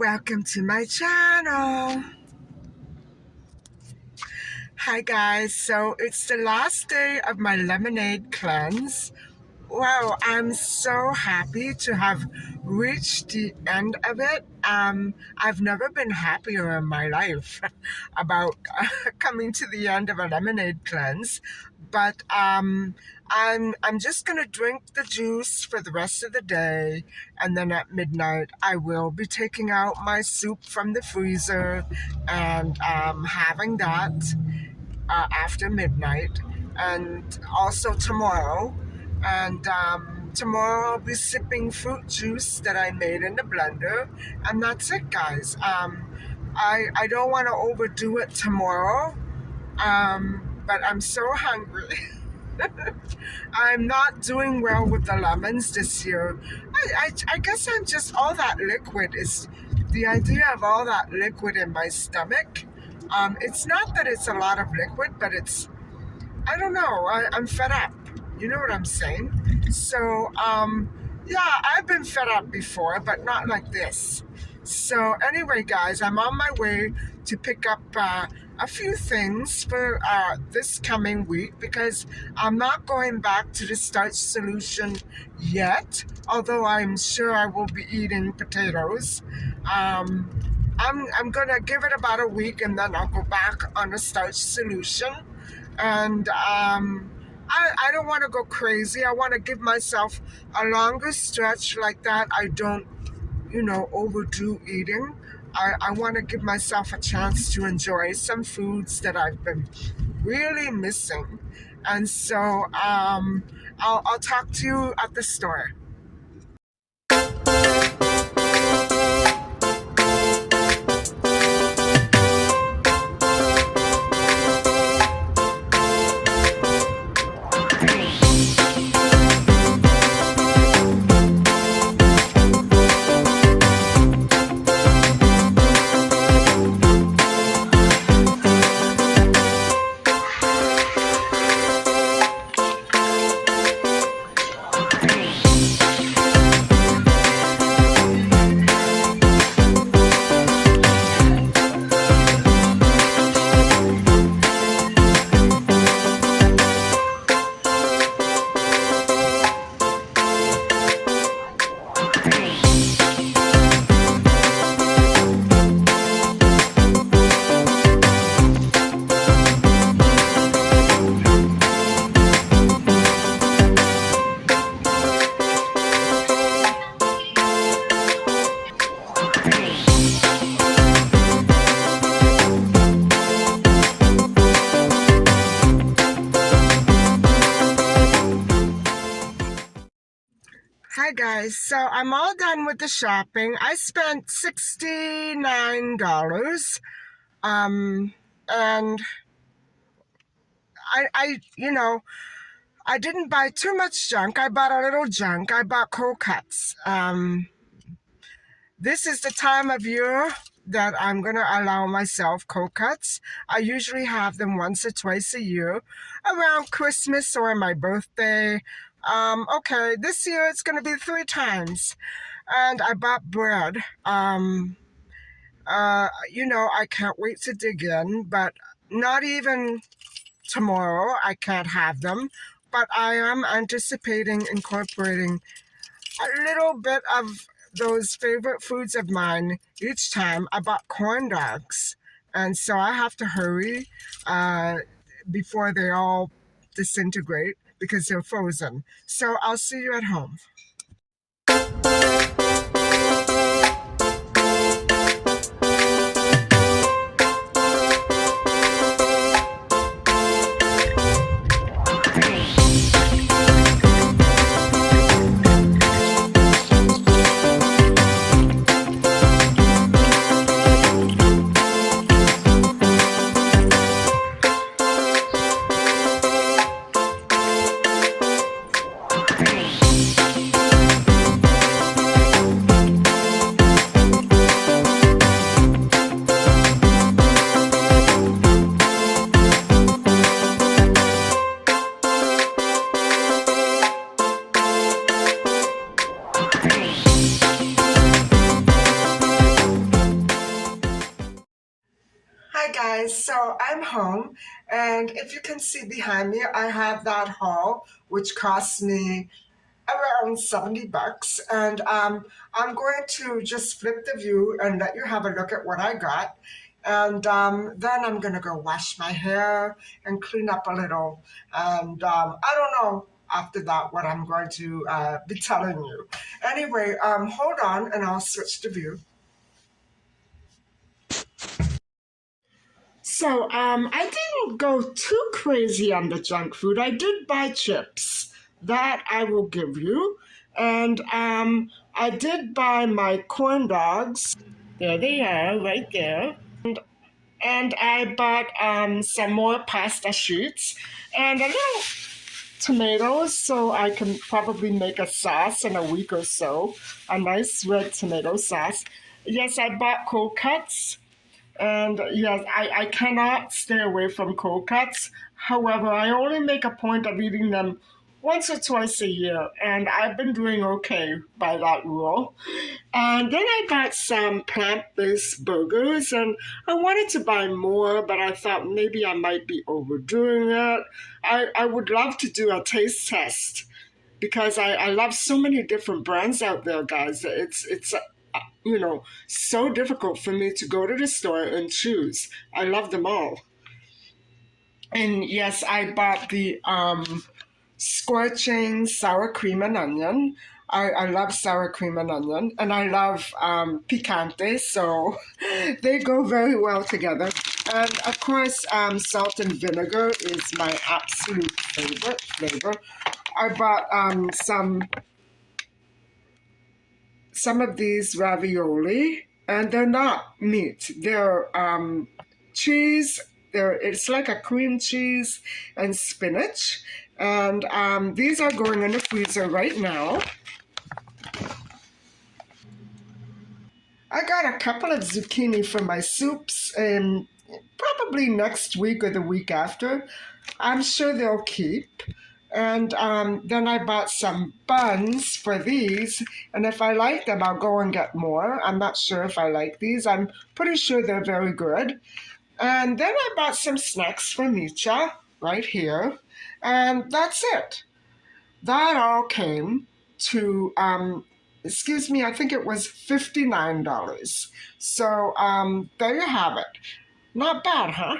welcome to my channel. Hi guys, so it's the last day of my lemonade cleanse. Wow, I'm so happy to have reached the end of it. I've never been happier in my life about coming to the end of a lemonade cleanse. But I'm just gonna drink the juice for the rest of the day, and then at midnight I will be taking out my soup from the freezer and having that after midnight, and also tomorrow. And tomorrow I'll be sipping fruit juice that I made in the blender, and that's it, guys. I don't want to overdo it tomorrow, but I'm so hungry. I'm not doing well with the lemons this year. I guess I'm just all that liquid is the idea of all that liquid in my stomach. It's not that it's a lot of liquid, but I don't know. I'm fed up. You know what I'm saying? So, yeah, I've been fed up before, but not like this. So, anyway, guys, I'm on my way to pick up a few things for this coming week because I'm not going back to the starch solution yet, although I'm sure I will be eating potatoes. I'm gonna give it about a week and then I'll go back on the starch solution. And I don't want to go crazy. I want to give myself a longer stretch like that. I don't, overdo eating. I want to give myself a chance to enjoy some foods that I've been really missing. And so I'll talk to you at the store. Hi guys, so I'm all done with the shopping. I spent $69. And I didn't buy too much junk. I bought a little junk. I bought cold cuts. This is the time of year that I'm going to allow myself cold cuts. I usually have them once or twice a year around Christmas or my birthday. Okay, this year it's going to be 3 times. And I bought bread. I can't wait to dig in, but not even tomorrow. I can't have them. But I am anticipating incorporating a little bit of those favorite foods of mine each time. I bought corn dogs, and so I have to hurry before they all disintegrate because they're frozen. So I'll see you at home. so I'm home, and if you can see behind me, I have that haul, which cost me around $70. And I'm going to just flip the view and let you have a look at what I got. And then I'm going to go wash my hair and clean up a little. And I don't know after that what I'm going to be telling you. Anyway, hold on and I'll switch the view. So, I didn't go too crazy on the junk food. I did buy chips. That I will give you. And I did buy my corn dogs. There they are, right there. And I bought some more pasta sheets and a little tomatoes so I can probably make a sauce in a week or so. A nice red tomato sauce. Yes, I bought cold cuts. And yes, I cannot stay away from cold cuts. However, I only make a point of eating them once or twice a year, and I've been doing okay by that rule. And then I got some plant based burgers, and I wanted to buy more, but I thought maybe I might be overdoing it. I would love to do a taste test because I love so many different brands out there, guys. It's so difficult for me to go to the store and choose. I love them all. And yes, I bought the scorching sour cream and onion. I love sour cream and onion, and I love picante, so they go very well together. And of course, salt and vinegar is my absolute favorite flavor. I bought some of these ravioli, and they're not meat. They're cheese. It's like a cream cheese and spinach. And these are going in the freezer right now. I got a couple of zucchini for my soups, and probably next week or the week after. I'm sure they'll keep. And then I bought some buns for these. And if I like them, I'll go and get more. I'm not sure if I like these. I'm pretty sure they're very good. And then I bought some snacks for Micha right here. And that's it. That all came to, excuse me, I think it was $59. So there you have it. Not bad, huh?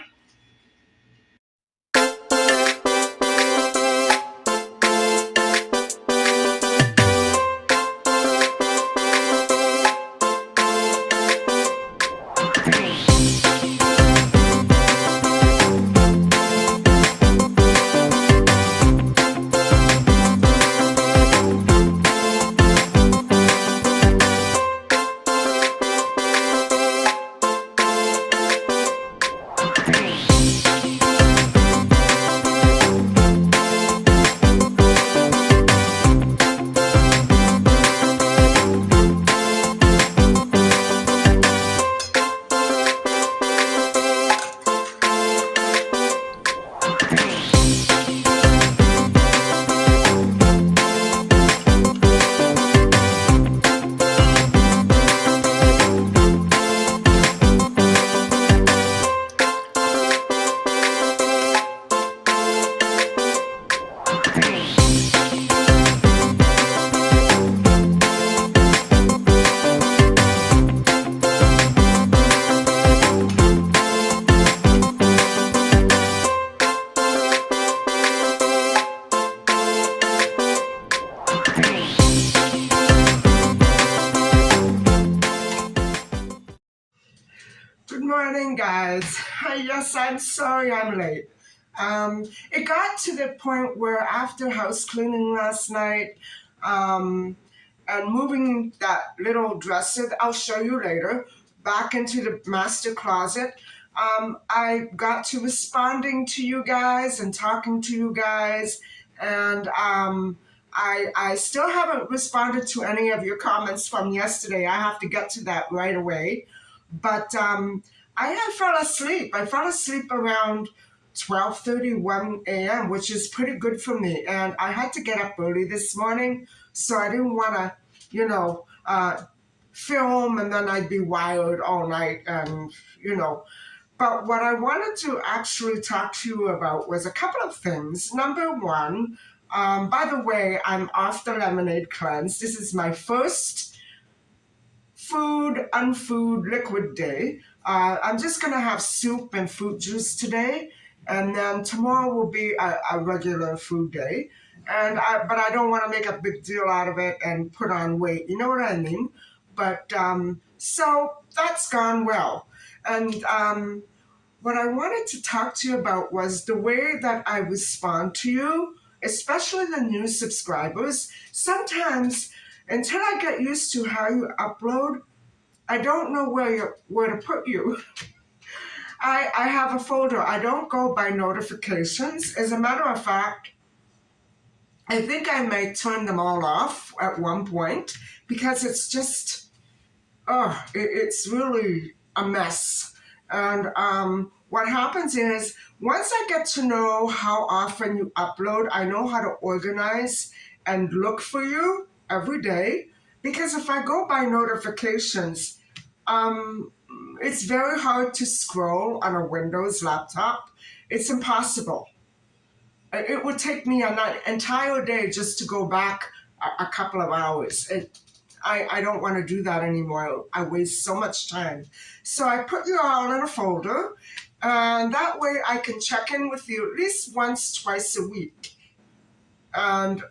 Good morning, guys. Yes, I'm sorry I'm late. It got to the point where after house cleaning last night and moving that little dresser, that I'll show you later, back into the master closet, I got to responding to you guys and talking to you guys, and I still haven't responded to any of your comments from yesterday. I have to get to that right away. But I fell asleep. I fell asleep around 12:31 a.m., which is pretty good for me. And I had to get up early this morning, so I didn't want to, film, and then I'd be wired all night. And But what I wanted to actually talk to you about was a couple of things. Number one, by the way, I'm off the lemonade cleanse. This is my first food, unfood, liquid day. I'm just gonna have soup and fruit juice today, and then tomorrow will be a regular food day. But I don't want to make a big deal out of it and put on weight. You know what I mean? But so that's gone well. And what I wanted to talk to you about was the way that I respond to you, especially the new subscribers. Sometimes, until I get used to how you upload, I don't know where to put you. I have a folder. I don't go by notifications. As a matter of fact, I think I may turn them all off at one point because it's just, it's really a mess. And what happens is once I get to know how often you upload, I know how to organize and look for you every day. Because if I go by notifications, um, it's very hard to scroll on a Windows laptop. It's impossible. It would take me an entire day just to go back a couple of hours. I don't want to do that anymore. I waste so much time. So I put you all in a folder, and that way I can check in with you at least once, twice a week. And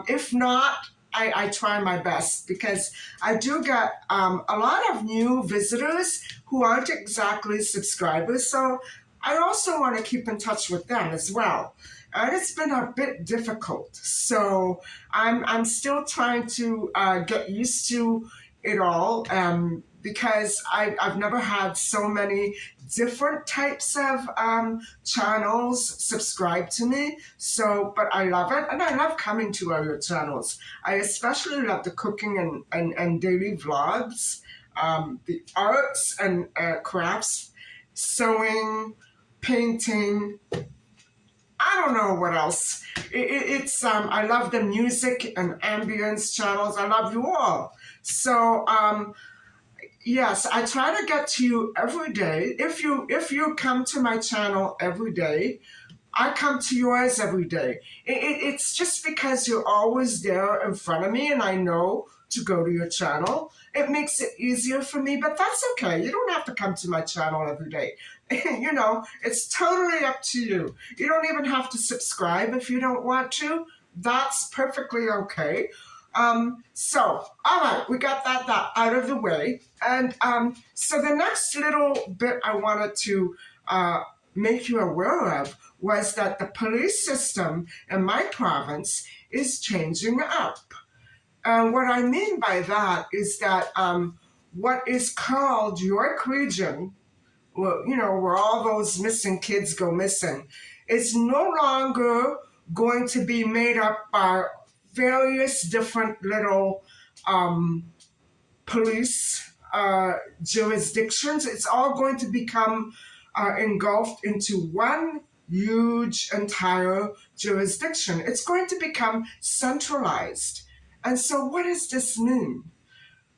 if not, I try my best because I do get a lot of new visitors who aren't exactly subscribers. So I also want to keep in touch with them as well. And it's been a bit difficult. So I'm still trying to get used to it all because I've never had so many different types of channels subscribe to me. So, but I love it. And I love coming to all your channels. I especially love the cooking and daily vlogs, the arts and crafts, sewing, painting. I don't know what else. It's I love the music and ambience channels. I love you all. So yes, I try to get to you every day. If you come to my channel every day, I come to yours every day. It's just because you're always there in front of me and I know to go to your channel. It makes it easier for me, but that's okay. You don't have to come to my channel every day. It's totally up to you. You don't even have to subscribe if you don't want to. That's perfectly okay. So, all right, we got that out of the way. And so the next little bit I wanted to make you aware of was that the police system in my province is changing up. And what I mean by that is that what is called York Region, well, where all those missing kids go missing, is no longer going to be made up by various different little police jurisdictions. It's all going to become engulfed into one huge entire jurisdiction. It's going to become centralized. And so, what does this mean?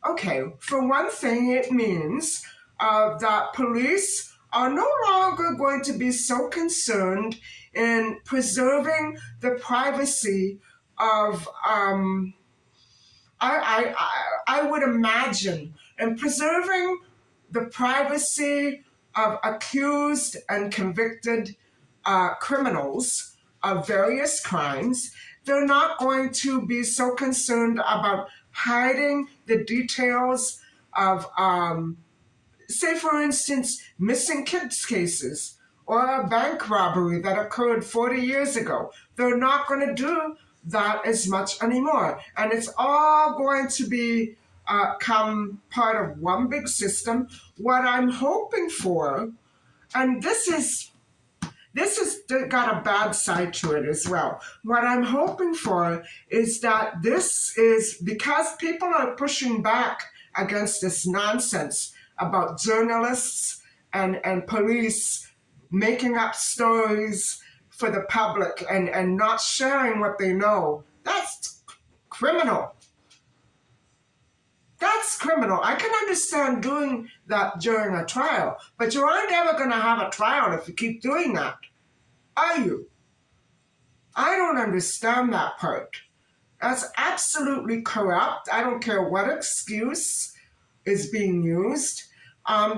Okay, for one thing, it means that police are no longer going to be so concerned in preserving the privacy of I would imagine, in preserving the privacy of accused and convicted criminals of various crimes. They're not going to be so concerned about hiding the details of say, for instance, missing kids cases or a bank robbery that occurred 40 years ago. They're not going to do that as much anymore. And it's all going to be come part of one big system. What I'm hoping for, and this has got a bad side to it as well. What I'm hoping for is that this is because people are pushing back against this nonsense about journalists and police making up stories for the public and not sharing what they know. That's criminal. That's criminal. I can understand doing that during a trial, but you aren't ever going to have a trial if you keep doing that, are you? I don't understand that part. That's absolutely corrupt. I don't care what excuse is being used.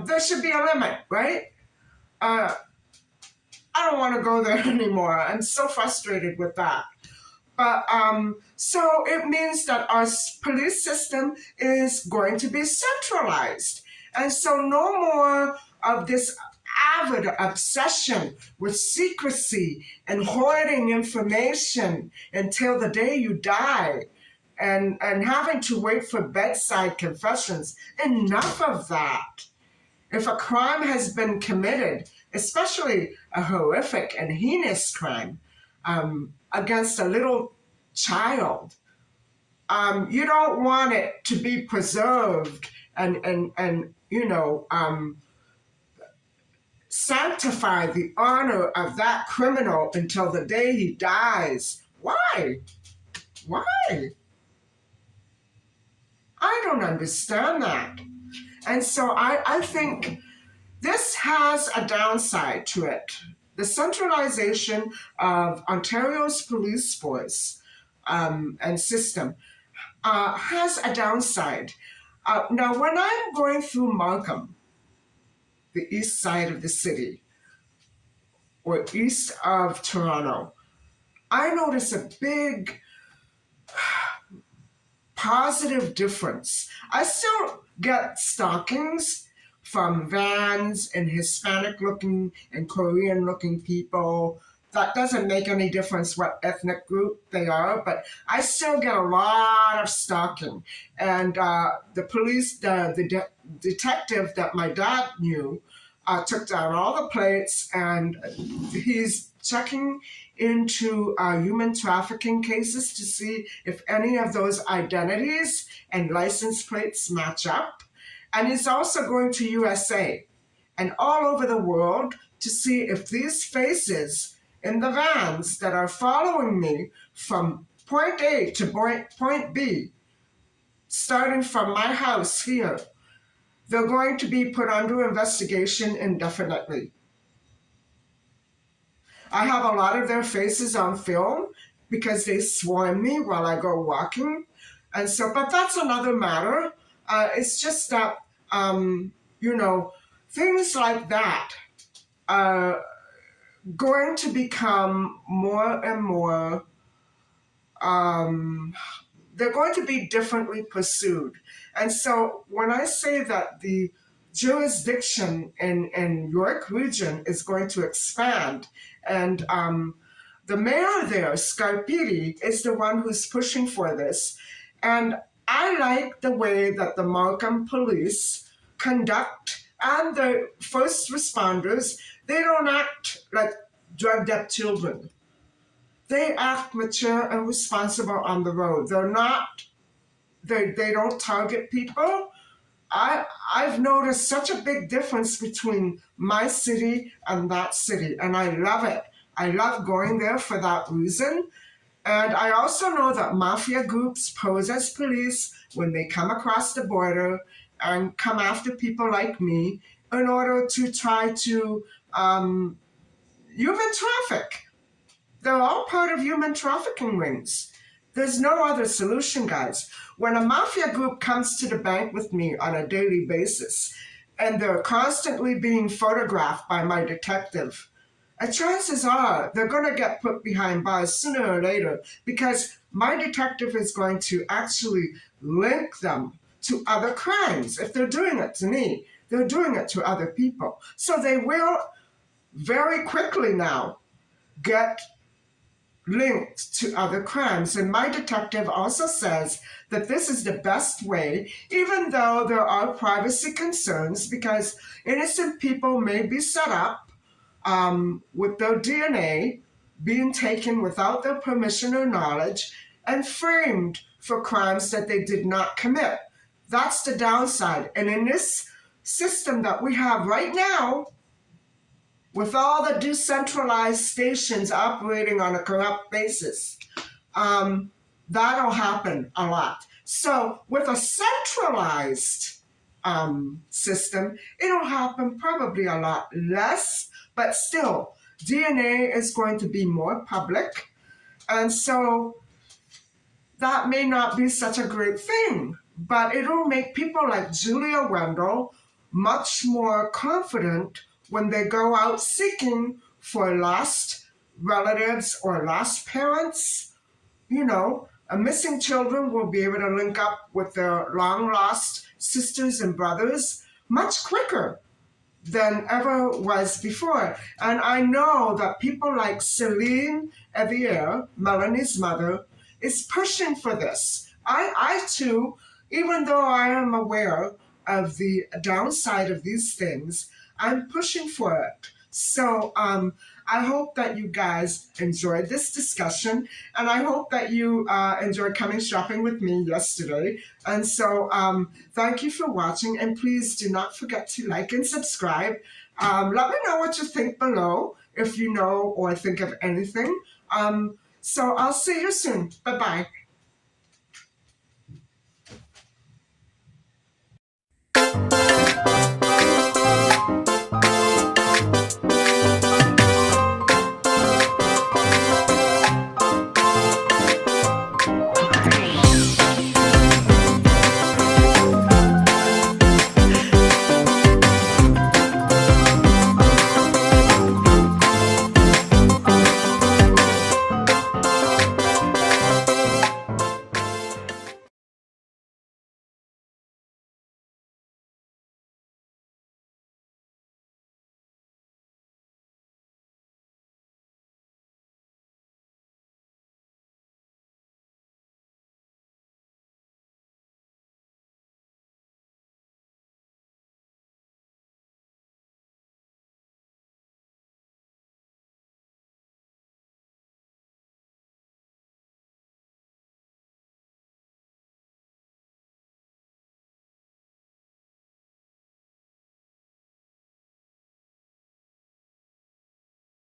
There should be a limit, right? Uh, I don't want to go there anymore. I'm so frustrated with that. But so it means that our police system is going to be centralized. And so no more of this avid obsession with secrecy and hoarding information until the day you die and having to wait for bedside confessions. Enough of that. If a crime has been committed, especially a horrific and heinous crime, against a little child, you don't want it to be preserved and sanctify the honor of that criminal until the day he dies. Why? Why? I don't understand that. And so I think this has a downside to it. The centralization of Ontario's police force and system has a downside. Now, when I'm going through Markham, the east side of the city, or east of Toronto, I notice a big positive difference. I still get stockings from vans and Hispanic looking and Korean looking people. That doesn't make any difference what ethnic group they are, but I still get a lot of stalking. And the police, the detective that my dad knew, took down all the plates, and he's checking into human trafficking cases to see if any of those identities and license plates match up. And he's also going to USA and all over the world to see if these faces in the vans that are following me from point A to point B, starting from my house here, they're going to be put under investigation indefinitely. I have a lot of their faces on film because they swarm me while I go walking. And so, but that's another matter. It's just that, things like that are going to become more and more, they're going to be differently pursued. And so when I say that the jurisdiction in York region is going to expand, and the mayor there, Scarpiti, is the one who's pushing for this. And I like the way that the Markham police conduct, and the first responders, they don't act like drugged up children. They act mature and responsible on the road. They don't target people. I've noticed such a big difference between my city and that city, and I love it. I love going there for that reason. And I also know that mafia groups pose as police when they come across the border and come after people like me in order to try to human traffic. They're all part of human trafficking rings. There's no other solution, guys. When a mafia group comes to the bank with me on a daily basis and they're constantly being photographed by my detective, chances are they're going to get put behind bars sooner or later because my detective is going to actually link them to other crimes. If they're doing it to me, they're doing it to other people. So they will very quickly now get linked to other crimes. And my detective also says that this is the best way, even though there are privacy concerns, because innocent people may be set up with their DNA being taken without their permission or knowledge and framed for crimes that they did not commit. That's the downside. And in this system that we have right now, with all the decentralized stations operating on a corrupt basis, that'll happen a lot. So with a centralized system, it'll happen probably a lot less, but still, DNA is going to be more public. And so that may not be such a great thing, but it'll make people like Julia Wendell much more confident when they go out seeking for lost relatives or lost parents. You know, missing children will be able to link up with their long lost sisters and brothers much quicker than ever was before. And I know that people like Celine Evier, Melanie's mother, is pushing for this. I too, even though I am aware of the downside of these things, I'm pushing for it. So I hope that you guys enjoyed this discussion, and I hope that you enjoyed coming shopping with me yesterday. And so thank you for watching, and please do not forget to like and subscribe. Let me know what you think below if you know or think of anything. So I'll see you soon. Bye-bye.